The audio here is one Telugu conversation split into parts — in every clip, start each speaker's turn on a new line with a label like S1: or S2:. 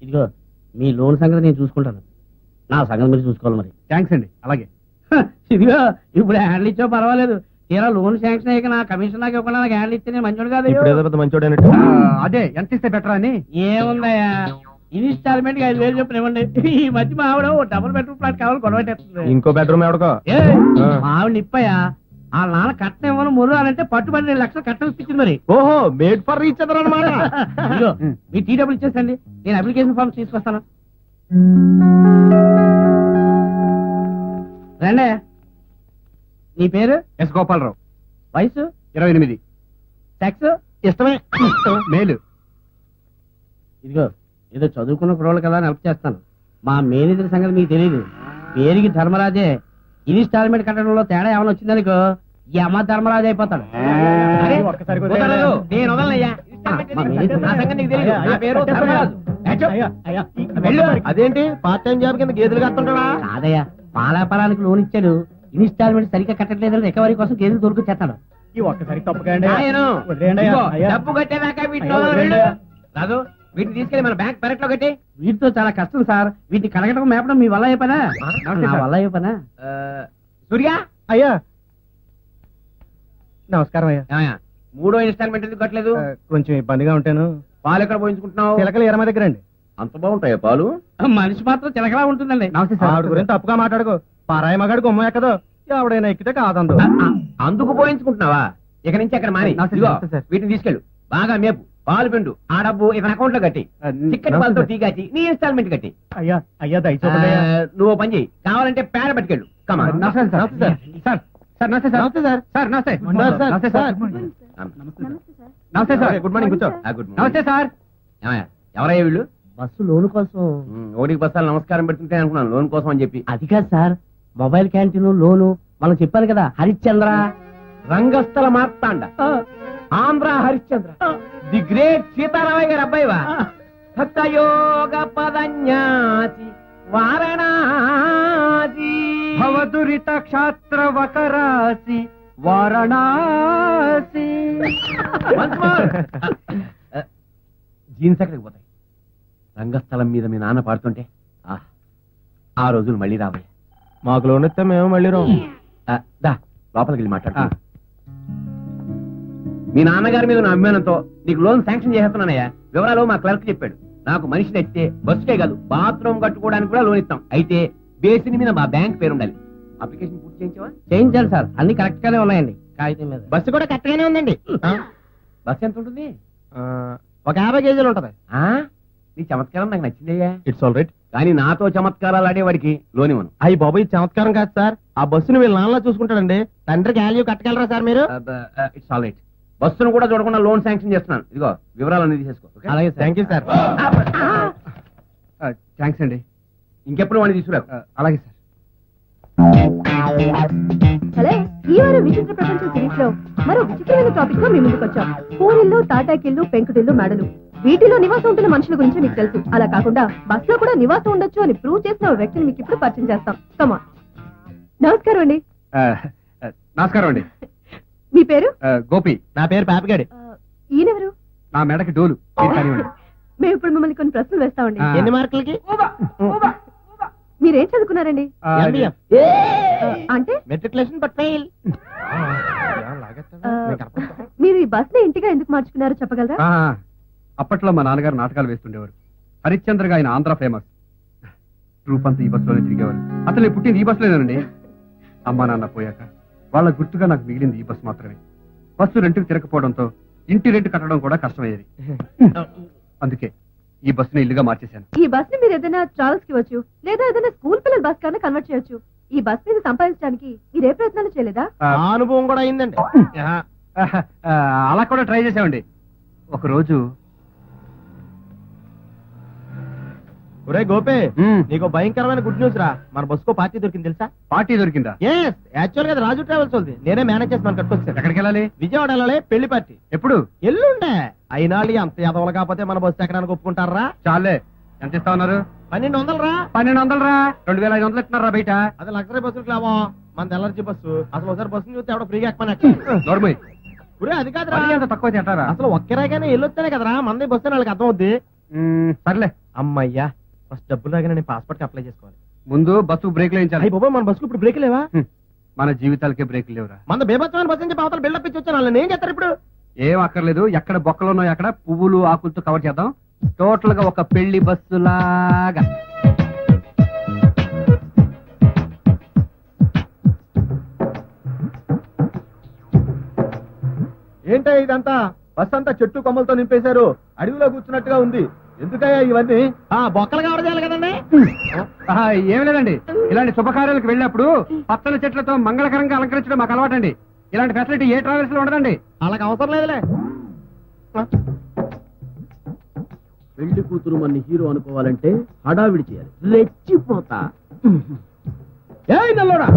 S1: ఇదిగో మీ లోన్ సంగతి నేను చూసుకుంటాను, నా సంగతి మీరు చూసుకోవాలి మరి.
S2: థ్యాంక్స్ అండి. అలాగే.
S1: ఇదిగో ఇప్పుడు హ్యాండిల్ ఇచ్చో పర్వాలేదు, తీరా లోన్ శాంక్షన్ అయ్యాక నా కమిషన్ నాకు ఇవ్వకుండా నాకు హ్యాండిల్ ఇస్తే నేను మంచోడు కాదు.
S3: మంచోడు
S2: అదే ఎంత ఇస్తే బెటర్ అని.
S1: ఏముందయ్యా, ఇన్స్టాల్మెంట్ 5,000 చెప్పిన ఇవ్వండి. ఈ మధ్య మా ఆవిడ డబుల్ బెడ్రూమ్ ఫ్లాట్ కావాలి గొడవట్టేస్తుంది.
S3: ఇంకో బెడ్రూమ్ ఎవడకో
S1: మా ఆవిడ నిప్పయ్యా, ఆ నాన్న కట్నం ఇవ్వను ముర్రు అంటే పట్టుబడి 2 లక్షలు కట్నం ఇప్పించింది మరి.
S3: ఓహో మేడ్ ఫర్ రీచ్ అదర్ అనమాట.
S1: ఇదిగో మీ టీ డబ్బులు ఇచ్చేసండి, నేను అప్లికేషన్ ఫార్మ్స్ తీసుకొస్తాను. రండి. నీ పేరు?
S2: ఎస్ గోపాలరావు.
S1: వయసు?
S2: 28.
S1: సెక్స్?
S2: ఇష్టమే. మేలు.
S1: ఇదిగో ఏదో చదువుకున్న కుర్రోళ్ళు కదా అని హెల్ప్ చేస్తాను. మా మేనేజర్ సంగతి మీకు తెలియదు, పేరుకి ధర్మరాజే. ఇన్స్టాల్మెంట్ కట్టడంలో తేడా ఏమైనా వచ్చిందనుకో ఈ అమ్మ ధర్మరాజు అయిపోతాడు. నేను వదలనయ్యా. మా మేనేజర్ నా సంగతి నీకు తెలీదు. నా పేరు ధర్మరాజు.
S3: అదేంటి పార్ట్ టైం జాబ్ కింద గేదెలు కడుతుంటాడా?
S1: కాదయ్యా, పాలాపరానికి లోన్ ఇచ్చాడు, ఇన్స్టాల్మెంట్ సరిగ్గా కట్టట్లేదని రికవరీ కోసం గేదెలు దొరుకుచేస్తాడు.
S2: ఈ ఒక్కసారి తప్పకండి.
S1: డబ్బు కట్టేదాకా వీటిలో రాదు. వీటిని తీసుకెళ్లి మన బ్యాంక్ పెరట్ లో కట్టి. వీటితో చాలా కష్టం సార్, వీటిని కడగడం మేపడం మీ వల్ల అయ్యే పనా? నా వల్ల అయ్యే పనా? సూర్య
S3: అయ్యా నమస్కారం అయ్యా.
S1: మూడో ఇన్స్టాల్మెంట్ ఎందుకు కట్టలేదు?
S3: కొంచెం ఇబ్బందిగా ఉంటాను.
S1: పాలు ఎక్కడ పోయించుకుంటున్నావు?
S3: చిలకలు ఎరమ దగ్గర అండి.
S1: అంత బాగుంటాయా పాలు? మనిషి మాత్రం చిలకలా ఉంటుందండి.
S3: ఆవిడ గురించి తప్పుగా మాట్లాడుకో. పరాయి మగాడు గుమ్మ ఎక్కదో, ఆవిడైనా ఎక్కితే కాదందు.
S1: అందుకు పోయించుకుంటున్నావా? ఇక నుంచి అక్కడ మాని. వీటిని తీసుకెళ్ళు, బాగా మేపు, పాలు పిండు, ఆ డబ్బు ఇతని అకౌంట్ లో కట్టి, చిక్కటి పాలతో టీ కాచి నీ ఇన్స్టాల్మెంట్ కట్టి.
S3: అయ్యా అయ్యా దయచేసి
S1: నువ్వు పని చేయి, కావాలంటే పేడ పట్టుకెళ్ళు. నమస్తే సార్.
S3: Good morning. కూర్చో.
S1: నమస్తే సార్. ఎవరయ్యా వీళ్ళు? బస్సు లోన్ కోసం. ఓడికి బస్సాలు నమస్కారం పెడుతుంటే అనుకున్నాను లోన్ కోసం అని చెప్పి. అది కాదు సార్, మొబైల్ క్యాంటీన్ లోను మనం చెప్పాను కదా. హరిశ్చంద్ర రంగస్థల మార్తాండ, ఆంధ్ర హరిశ్చంద్ర, ది గ్రేట్ సీతారామయ్య గారు అబ్బాయివా? సత్యయోగ పదన్యాసి వారణాసి
S2: భవదురిత క్షాత్ర వకరాసి వారణాసి.
S1: జీన్స్ ఎక్కడికి పోతాయి? రంగస్థలం మీద మీ నాన్న పాడుతుంటే ఆ రోజులు మళ్ళీ రాబోయే.
S3: మాకు లోన్ ఇస్తే మేము మళ్ళీ
S1: దా లోపలికి వెళ్ళి మాట్లాడు. మీ నాన్నగారి మీద నా అభిమానంతో నీకు లోన్ శాంక్షన్ చేస్తున్నానయ్యా. వివరాలు మా క్లర్క్ చెప్పాడు. నాకు మనిషి నచ్చితే బస్సుకే కాదు బాత్రూమ్ కట్టుకోవడానికి కూడా లోన్ ఇస్తాం. అయితే బేసిన్ మీద మా బ్యాంక్ పేరు ఉండాలి. అప్లికేషన్ పూర్తి చేయించావా? చేయించాలి సార్, అన్ని కరెక్ట్ గానే ఉన్నాయండి కాగితం మీద.
S3: బస్సు కూడా కరెక్ట్ గానే ఉందండి.
S1: బస్సు ఎంత ఉంటుంది?
S3: ఒక 50 కేజీలు ఉంటది.
S1: నీ చమత్కారం నాకు నచ్చిందయ్యా.
S3: It's all right.
S1: కానీ నాతో చమత్కారాలు ఆడేవాడికి లోన్ ఇవ్వను.
S3: అయ్యి బాబు ఇది చమత్కారం కాదు సార్, ఆ బస్సును వీళ్ళ నాన్నలా చూసుకుంటాడండి. తండ్రికి వాల్యూ కట్టగలరా సార్ మీరు?
S1: It's all right. బస్సును కూడా చూడకుండా లోన్ శాంక్షన్ చేస్తున్నాను. ఇదిగో వివరాలన్నీ తీసేసుకో.
S3: అలాగే థ్యాంక్ యూ సార్.
S2: థ్యాంక్స్ అండి.
S1: ఇంకెప్పుడు వాడిని తీసుకురా.
S2: అలాగే సార్.
S4: హలో, ఈ వారం విచిత్ర ప్రపంచం సిరీస్ లో మరో విచిత్రమైన టాపిక్ తో మీ ముందుకు వచ్చాం. పూరిల్లు, తాటాకిల్లు, పెంకుటిల్లు, మేడలు, వీటిలో నివాసం ఉంటున్న మనుషుల గురించి మీకు తెలుసు. అలా కాకుండా బస్ లో కూడా నివాసం ఉండొచ్చు అని ప్రూవ్ చేసిన ఓ వ్యక్తిని మీకు ఇప్పుడు పరిచయం చేస్తాం. కమా. నమస్కారం అండి.
S2: నమస్కారం అండి.
S4: మీ పేరు?
S2: గోపి.
S3: నా పేరు పాపిగాడి.
S4: ఈయనెవరు?
S2: నా మెడకి డోలు.
S4: మేము ఇప్పుడు మిమ్మల్ని కొన్ని ప్రశ్నలు వేస్తామండి.
S3: ఎన్ని మార్కులకి?
S4: మీరేం చదువుకున్నారండి? అంటే
S3: మెట్రికులేషన్ బట్ ఫెయిల్.
S4: మీరు ఈ బస్ ని ఇంటిగా ఎందుకు మార్చుకున్నారో చెప్పగలరా?
S2: అప్పట్లో మా నాన్నగారు నాటకాలు వేస్తుండేవారు. హరిశ్చంద్రగా ఆయన ఆంధ్ర ఫేమస్. రూపంతా ఈ బస్సులోనే తిరిగేవారు. అసలు పుట్టింది ఈ బస్సులోనేనండి. అమ్మా నాన్న పోయాక వాళ్ళ గుర్తుగా నాకు మిగిలింది ఈ బస్సు మాత్రమే. బస్సు రెంట్కి తిరగకపోవడంతో ఇంటి రెంట్ కట్టడం కూడా కష్టమయ్యేది. అందుకే ఈ బస్సుని ఇల్లుగా మార్చేశాను.
S4: ఈ బస్ ని మీరు ఏదైనా ట్రావెల్స్ కి వచ్చు, లేదా ఏదైనా స్కూల్ పిల్లల బస్ కన్నా కన్వర్ట్ చేయొచ్చు. ఈ బస్ మీద సంపాదించడానికి మీరే ప్రయత్నాలు చేయలేదా?
S3: అనుభవం కూడా అయిందండి.
S2: అలా కూడా ట్రై చేసామండి. ఒక రోజు
S3: ఒరే గోపే, నీకు భయంకరమైన గుడ్ న్యూస్ రా. మన బస్సుకో పార్టీ దొరికింది తెలుసా?
S2: పార్టీ దొరికిందా?
S3: యాక్చువల్ గా రాజు ట్రావెల్స్ ఉంది. నేనే మేనేజ్ చేసి మనం కట్టుకొచ్చాను.
S2: ఎక్కడికి వెళ్ళాలి?
S3: విజయవాడ వెళ్ళాలి. పెళ్లి పార్టీ
S2: ఎప్పుడు?
S3: ఎల్లుండే. అయినా అంత ఎదవలు కాకపోతే మన బస్సు ఎక్కడానికి ఒప్పుకుంటారా?
S2: చాలే. ఎంత ఇస్తా ఉన్నారు?
S3: 1200 రా.
S2: 1200 రా. 2500 ఇస్తున్నారా బయట?
S3: అది లగ్జరీ బస్సులకు లాభం. మన ఎలర్జీ బస్సు. అసలు ఒకసారి బస్సుని చూస్తే ఎవడో ఫ్రీగా ఎక్కమని.
S2: నోర్మయ్.
S3: ఒరే అది కాదురా,
S2: అంత తక్కువ తింటారా?
S3: అసలు ఒక్కరేగానే వెళ్ళొస్తేనే కదరా మంది బస్సు వాళ్ళకి అర్థం అవుద్ది.
S2: సర్లే
S3: అమ్మయ్యా ఫస్ట్ డబ్బులు రాగానే నేను పాస్పోర్ట్ కి అప్లై చేసుకోవాలి.
S2: ముందు బస్సు బ్రేక్లు వేయించాలి.
S3: అయ్యి బాబా మన బస్సుకు ఇప్పుడు బ్రేక్ లేవా?
S2: మన జీవితాలకే బ్రేక్ లేవురా.
S3: మన బేబత్సమైన బస్సు అని చెప్పి అవతల బిల్డప్ ఇచ్చి వచ్చాను. వాళ్ళని ఏం చేస్తారు ఇప్పుడు?
S2: ఏం అక్కర్లేదు, ఎక్కడ బొక్కలు ఉన్నాయో అక్కడ పువ్వులు ఆకులతో కవర్ చేద్దాం. టోటల్ గా ఒక పెళ్లి బస్సు లాగా.
S3: ఏంటో ఇదంతా బస్ అంతా చెట్టు కొమ్మలతో నింపేశారు. అడవిలో కూర్చున్నట్టుగా ఉంది. ఎందుకయ్యా ఇవన్నీ? బొక్కలు కవర్ చేయాలి కదండి.
S2: ఏం లేదండి, ఇలాంటి శుభకార్యాలకు వెళ్ళినప్పుడు పచ్చని చెట్లతో మంగళకరంగా అలంకరించడం మాకు అలవాటండి. ఇలాంటి ఫెసిలిటీ ఏ ట్రావెల్స్ లో ఉండదండి.
S3: అలాగ అవసరం లేదులే.
S1: పెళ్లి కూతురు మన హీరో అనుకోవాలంటే హడావిడి చేయాలి. రెచ్చిపోతా. ఏ నల్లోడా,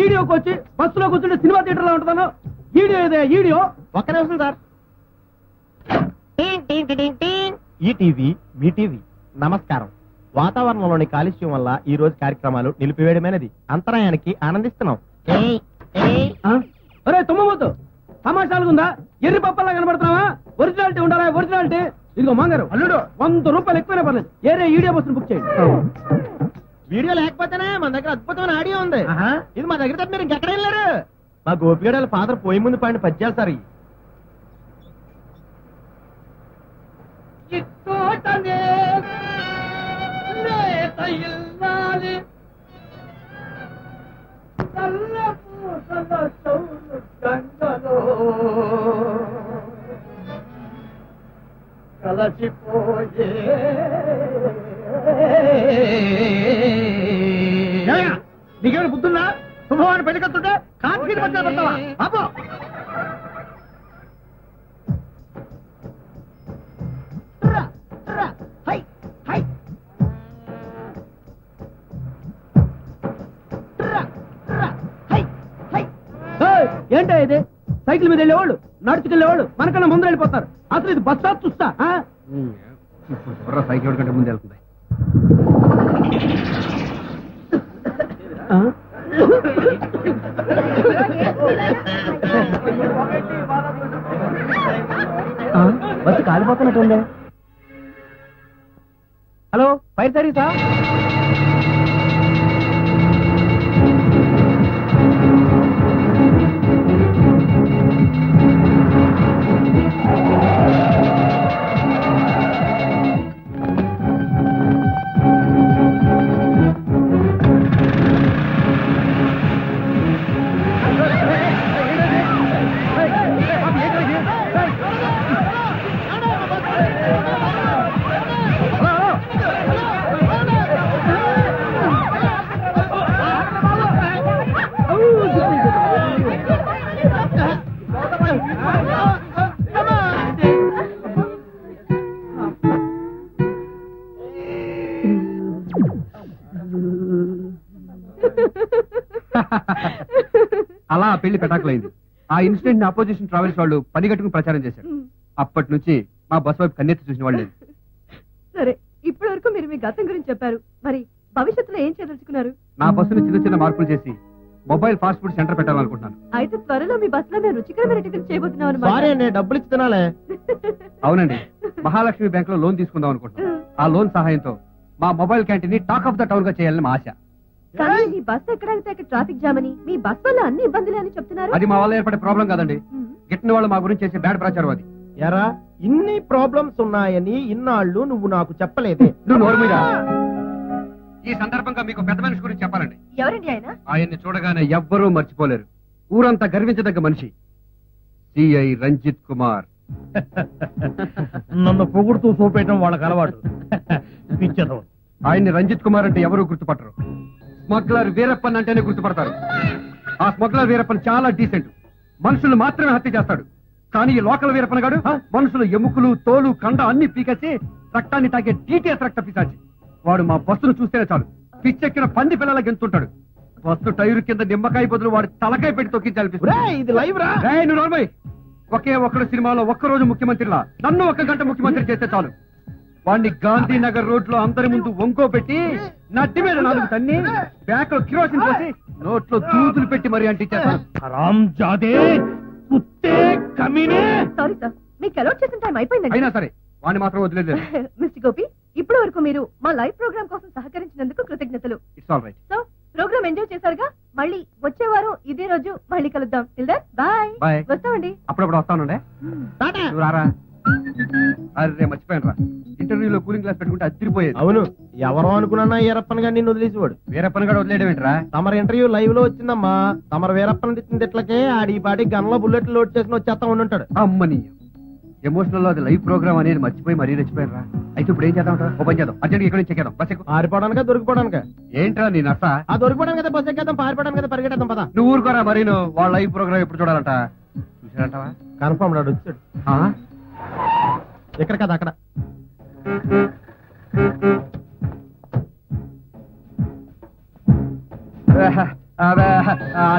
S1: ఈడియోకి వచ్చి బస్సులో కూర్చుంటే సినిమా థియేటర్ లో ఉంటున్నాను. ఈడియో ఇదే ఈడియో.
S3: ఒక్క నిమిషం సార్. ఈ టీవీ మీ టీవీ. నమస్కారం. వాతావరణంలోని కాలుష్యం వల్ల ఈ రోజు కార్యక్రమాలు నిలిపివేయడమైనది. అంతరాయానికి ఆనందిస్తున్నాం.
S1: అరే తుమ్మబోతు, తమాషాలుగుందా? ఎర్రి పప్పల్లా కనబడుతున్నావా? ఒరిజినాలిటీ ఉండాలా? ఒరిజినాలిటీ. ఇదిగో మాంగారు, అల్లుడు 100 రూపాయలు ఎక్కువైనా పర్లేదు, ఏరే ఈడియో బస్సును బుక్ చేయండి.
S3: వీడియో లేకపోతేనే మన దగ్గర అద్భుతమైన ఆడియో ఉంది. ఇది మా దగ్గర తప్ప మీరు ఇంకెక్కడ వెళ్ళారు? మా గోపిగడ ఫాదర్ పోయి ముందు పాడిన పద్యాలు సార్ ఇవి.
S1: నీకేమైనా బుద్ధుందా? శుభవాన్ని పెళ్లి కట్టుంటే కాన్ఫీడ్ వచ్చా పెడతావా? అబ్బో ఏంటో ఇది? సైకిల్ మీద వెళ్ళేవాళ్ళు, నడుచుకెళ్ళేవాళ్ళు మనకన్నా ముందు వెళ్ళిపోతారు. అసలు ఇది బస్సా చూస్తా?
S2: సైకిల్ కంటే ముందు వెళ్తుంది.
S1: బస్సు కాలిపోతున్నట్టుందే. హలో, ఫైర్ సర్వీసా?
S2: అలా ఆ పెళ్లి పెటాకులైంది. ఆ ఇన్సిడెంట్ ని అపోజిషన్ ట్రావెల్స్ వాళ్ళు పనిగట్టుకుని ప్రచారం చేశారు. అప్పటి నుంచి మా బస్ వైపు కన్నెత్తి చూసిన వాళ్ళు లేదు.
S4: సరే, ఇప్పటి వరకు మీరు మీ గతం గురించి చెప్పారు. మరి భవిష్యత్తులో ఏం చేయదలుచుకున్నారు?
S2: నా బస్సును చిన్న చిన్న మార్పులు చేసి మొబైల్ ఫాస్ట్ ఫుడ్ సెంటర్ పెట్టాలనుకుంటున్నాను.
S4: అయితే త్వరలో మీ బస్ లో మేము రుచికరమైన టిఫిన్ చేయబోతున్నాం అన్నమాట.
S3: సారీ అండి, డబ్బులు ఇచ్చి తినాలే.
S2: అవునండి, మహాలక్ష్మి బ్యాంక్ లో లోన్ తీసుకుందాం అనుకుంటున్నాను. ఆ లోన్ సహాయంతో మా మొబైల్ క్యాంటీన్ ని టాక్ ఆఫ్ ద టౌన్ గా చేయాలని మా ఆశ.
S4: కానీ మీ బస్ ఎక్కడైతే అక్కడ ట్రాఫిక్ జామ్ అని, మీ బస్ వల్ల అన్ని ఇబ్బందులే అని చెప్తున్నారు.
S2: అది మా వల్ల ఏర్పడే ప్రాబ్లం కాదండి. గిట్టిన వాళ్ళు మా గురించి చేసే బ్యాడ్ ప్రచారం అది.
S3: ఎరా, ఇన్ని ప్రాబ్లమ్స్ ఉన్నాయని ఇన్నాళ్ళు నువ్వు నాకు చెప్పలేదే.
S2: నువ్వు నోరు మీద. ఈ సందర్భంగా మీకు పెద్ద మనిషి గురించి చెప్పాలండి.
S4: ఎవరండి ఆయన?
S2: ఆయన్ని చూడగానే ఎవ్వరూ మర్చిపోలేరు. ఊరంతా గర్వించదగ్గ మనిషి సిఐ రంజిత్ కుమార్.
S1: నన్ను పొగుడుతూ చూపేయటం వాళ్ళకి అలవాటు. పిచ్చదవం.
S2: ఆయన్ని రంజిత్ కుమార్ అంటే ఎవరూ గుర్తుపట్టరు. స్మగ్లర్ వీరప్పన్ అంటేనే గుర్తుపడతారు. ఆ స్మగ్లర్ వీరప్పన్ చాలా డీసెంట్, మనుషులు మాత్రమే హత్య చేస్తాడు. కానీ ఈ లోకల్ వీరప్పన్ గాడు మనుషులు ఎముకలు, తోలు, కండ అన్ని పీకేసి రక్తాన్ని తాగే టీటీఎస్ రక్త పిశాచి. వాడు మా బస్సును చూస్తేనే చాలు పిచ్చెక్కిన పంది పిల్లల గెంతుంటాడు. బస్సు టైరు కింద నిమ్మకాయ బదులు వాడు తలకాయ పెట్టి తొక్కించాలి.
S3: ఇది లైవ్ రా.
S2: నువ్వు నోర్మై. ఒకే ఒక్కడు సినిమాలో ఒక్కరోజు ముఖ్యమంత్రిలా నన్ను 1 గంట ముఖ్యమంత్రి చేస్తే చాలు. వాడిని గాంధీనగర్ రోడ్ లో అందరి ముందు వంకో పెట్టి నడ్డి మీద 4 తన్ని బ్యాక్ లో కిరోసిన్ పోసి నోట్లో దూదులు పెట్టి మరి అంటించేస్తాను.
S1: సారీ సార్, మీకు అలౌట్ చేసిన టైం అయిపోయిందండి.
S2: అయినా సరే వాడిని మాత్రం వదిలేదు.
S4: మిస్టర్ గోపి ఇప్పటి వరకు మీరు మా లైవ్ ప్రోగ్రామ్ కోసం సహకరించినందుకు కృతజ్ఞతలు.
S2: It's all right.
S4: So program enjoy చేశారుగా, మళ్ళీ వచ్చే వారం ఇదే రోజు మళ్ళీ కలుద్దాం. Till then bye.
S2: బాయ్.
S4: వస్తామండి.
S2: అప్పుడప్పుడు వస్తానుండే.
S3: టాటా.
S2: నువ్వు రారా. అరే మర్చిపోయాను రా, ఇంటర్వ్యూలో కూలింగ్ క్లాస్ పెట్టుకుంటే అదిరిపోయేది.
S3: అవును, ఎవరో అనుకున్నా ఈరప్పన్ గారు నిన్ను వదిలేసేవాడు.
S2: వీరప్పని కూడా వదిలేయడం ఏంట్రా?
S3: తమరు ఇంటర్వ్యూ లైవ్ లో వచ్చిందమ్మా. తమరు వీరప్పన్ తెచ్చిన తిట్లకే ఆడి పాటి గన్లో బుల్లెట్లు లోడ్ చేసుకుని వచ్చేస్తా ఉండుంటాడు.
S2: అమ్మని ఎమోషనల్ లో అది లైవ్ ప్రోగ్రామ్ అనేది మర్చిపోయి మరీ రెచ్చిపోయాను రా. అయితే ఇప్పుడు ఏం చేద్దాం? ఓపెన్ చేద్దాం, అర్జెంట్ ఇక్కడ నుంచి చెక్కేద్దాం. బస్ ఎక్కు.
S3: పారిపోవడానికా దొరికిపోవడానికా?
S2: ఏంట్రా నీ నష్ట?
S3: ఆ దొరికిపోవడానికి కదా బస్ ఎక్కేద్దాం, పారిపోవడానికి కదా పరిగెట్టేద్దాం పదా.
S2: నువ్వు ఊరుకోరా మరి. వాళ్ళ లైవ్ ప్రోగ్రామ్ ఎప్పుడు చూడాలంట? చూసారంటావా?
S3: కన్ఫర్మ్ రాడు వచ్చాడు.
S2: ఆ?
S3: ఎక్కడ కదా అక్కడ.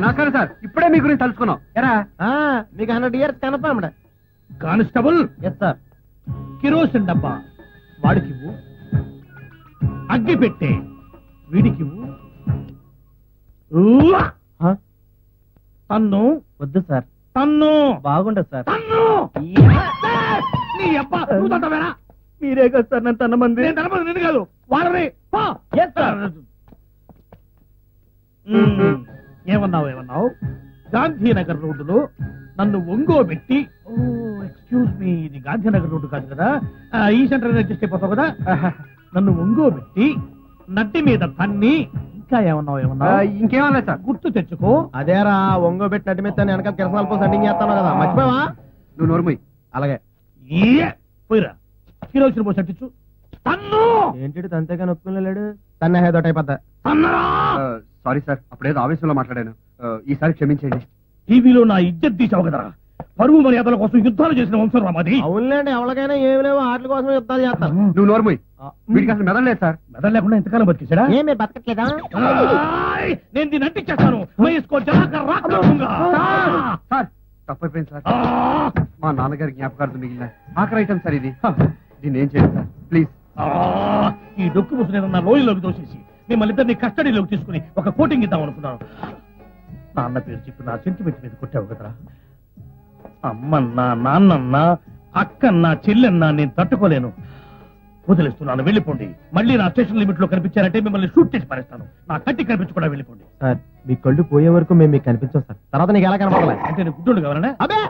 S2: నమస్కారం సార్, ఇప్పుడే మీ గురించి తలుచుకున్నాం. ఎరా
S3: మీకు 100 years confirm.
S5: Constable
S3: yes sir.
S5: Kerosene డబ్బా వాడికివ్వు, అగ్గి పెట్టే వీడికివ్వు. ఊవ్వ! తన్ను
S3: వద్దు సార్,
S5: తన్ను
S3: బాగుండదు సార్.
S5: తన్ను నీ అబ్బా నువ్వు తంటావేరా?
S3: మీరే కదా సార్ నన్ను తన్నమంది.
S5: నేను తనమని నిన్ను కాదు వాళ్ళని. పో.
S3: Yes sir.
S5: ఏమన్నావు? గాంధీనగర్ రోడ్డులో నన్ను ఒంగోబెట్టి, ఎక్స్క్యూజ్ మీ, ఇది గాంధీనగర్ రోడ్డు కాదు కదా, ఈ సెంటర్ అడ్జస్ట్ అయిపోతావు కదా. నన్ను ఒంగోబెట్టి నడ్డి మీద తన్ని, ఇంకా ఏమన్నావు?
S2: ఇంకేమన్నా సార్?
S5: గుర్తు తెచ్చుకో.
S3: అదేరా ఒంగో పెట్టి నటి మీద వెనకాల కిరసనాల పోసి సెట్టింగ్ చేస్తాను కదా, మర్చిపోవా?
S2: నువ్వు నోరుమోయ్.
S3: అలాగే.
S5: పోయిరా, కిరోసిన్ పోసి అంటించు. తన్ను.
S3: ఏంటి తంతేగా నొప్పులేడు, తన్న హేదోట అయిపోతా.
S5: తన్నరా.
S2: సారీ సార్, అప్పుడేదో ఆవేశంలో మాట్లాడాను. ఈసారి క్షమించండి.
S5: టీవీలో నా ఇజ్జత్ తీసావు కదరా. పరువు మర్యాదల కోసం యుద్ధాలు చేసిన వంశం రా మాది.
S3: అవునులేండి, ఎవరికైనా ఏమి లేవు, ఆటల కోసం యుద్ధాలు చేస్తారు.
S2: నువ్వు నోరుమోయ్. వీడికి అసలు మెదడు లేదు సార్.
S5: మెదడు లేకుండా ఎంతకాలం బతికేశాడా?
S3: ఏం మీరు బతకట్లేదా?
S5: ఆయ్! నేను దీన్ని అంటించేస్తాను. వయసుకో జనాకర్ రాకుండా.
S2: సార్ తప్పైపోయింది సార్. మా నాన్నగారి జ్ఞాపకార్థం మిగిలిన ఆఖరి ఐటమ్ సార్ ఇది. దీన్ని ఏం చేయండి సార్ ప్లీజ్.
S5: ఈ డొక్కు ముసునేదన్న లోయలోకి దోసేసి మిమ్మల్ని ఇద్దరిని కస్టడీలోకి తీసుకుని ఒక కోటింగ్ ఇద్దాం అనుకున్నాను. నాన్న పేరు చెప్పి నా సెంటిమెంట్ మీద కొట్టావు కదరా. అమ్మన్నా, నాన్నన్నా, అక్కన్నా, చెల్లెన్నా నేను తట్టుకోలేను. వదిలేస్తున్నాను, వెళ్ళిపోండి. మళ్ళీ నా స్టేషన్ లిమిట్ లో కనిపించారంటే మిమ్మల్ని షూట్ చేసి పారేస్తాను. నా కట్టి కనిపించకుండా వెళ్ళిపోండి.
S3: సార్ మీ కళ్ళు పోయే వరకు మేము మీకు కనిపించాం సార్. తర్వాత నీకు ఎలా కనపడాలి?
S5: అంటే నేను గుడ్డోడు కావాలనే?
S3: అదే